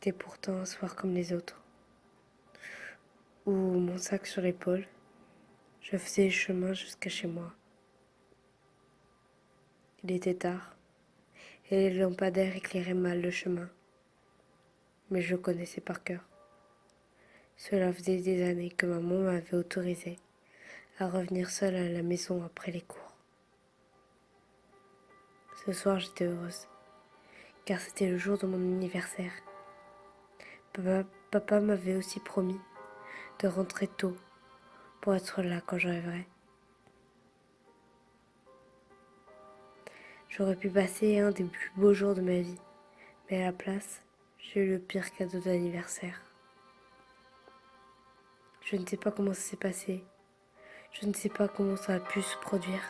C'était pourtant un soir comme les autres, où, mon sac sur l'épaule, je faisais le chemin jusqu'à chez moi. Il était tard, et les lampadaires éclairaient mal le chemin, mais je le connaissais par cœur. Cela faisait des années que maman m'avait autorisé à revenir seule à la maison après les cours. Ce soir, j'étais heureuse, car c'était le jour de mon anniversaire. Papa m'avait aussi promis de rentrer tôt pour être là quand j'arriverais. J'aurais pu passer un des plus beaux jours de ma vie, mais à la place, j'ai eu le pire cadeau d'anniversaire. Je ne sais pas comment ça s'est passé, je ne sais pas comment ça a pu se produire,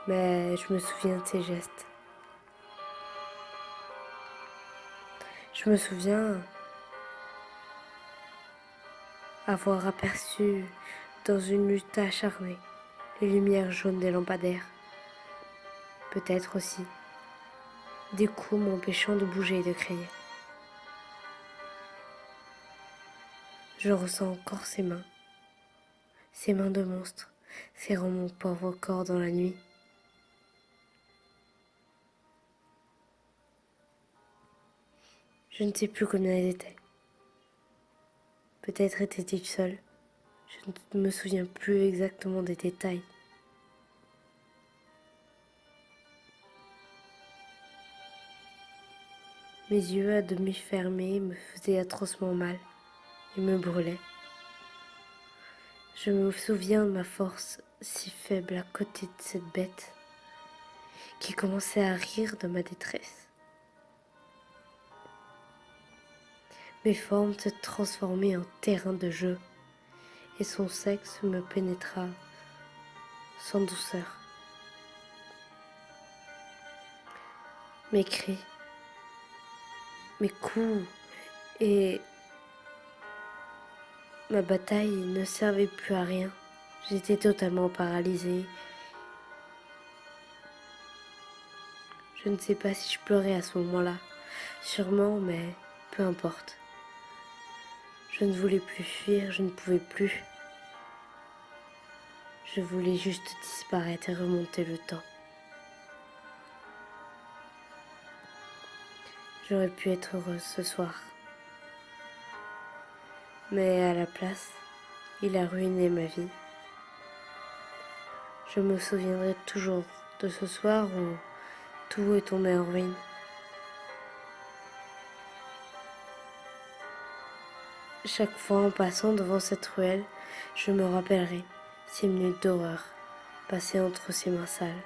mais je me souviens de ces gestes. Je me souviens avoir aperçu dans une lutte acharnée les lumières jaunes des lampadaires. Peut-être aussi des coups m'empêchant de bouger et de crier. Je ressens encore ses mains de monstre, serrant mon pauvre corps dans la nuit. Je ne sais plus combien ils étaient. Peut-être étaient-ils seuls. Je ne me souviens plus exactement des détails. Mes yeux à demi fermés me faisaient atrocement mal et me brûlaient. Je me souviens de ma force si faible à côté de cette bête qui commençait à rire de ma détresse. Mes formes se transformaient en terrain de jeu et son sexe me pénétra sans douceur. Mes cris, mes coups et ma bataille ne servaient plus à rien. J'étais totalement paralysée. Je ne sais pas si je pleurais à ce moment-là. Sûrement, mais peu importe. Je ne voulais plus fuir, je ne pouvais plus. Je voulais juste disparaître et remonter le temps. J'aurais pu être heureuse ce soir. Mais à la place, il a ruiné ma vie. Je me souviendrai toujours de ce soir où tout est tombé en ruine. Chaque fois en passant devant cette ruelle, je me rappellerai ces minutes d'horreur passées entre ses mains sales.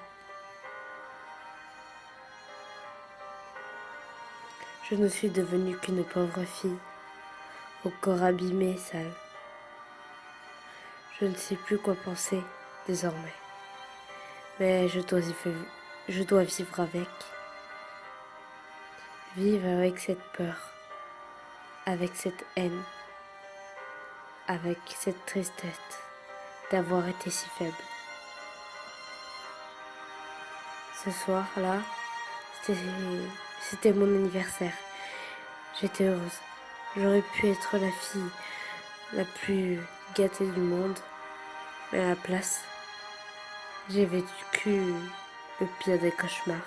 Je ne suis devenue qu'une pauvre fille, au corps abîmé et sale. Je ne sais plus quoi penser désormais, mais je dois vivre avec. Vivre avec cette peur, avec cette haine, avec cette tristesse d'avoir été si faible. Ce soir-là, c'était mon anniversaire. J'étais heureuse. J'aurais pu être la fille la plus gâtée du monde, mais à la place, j'ai vécu le pire des cauchemars.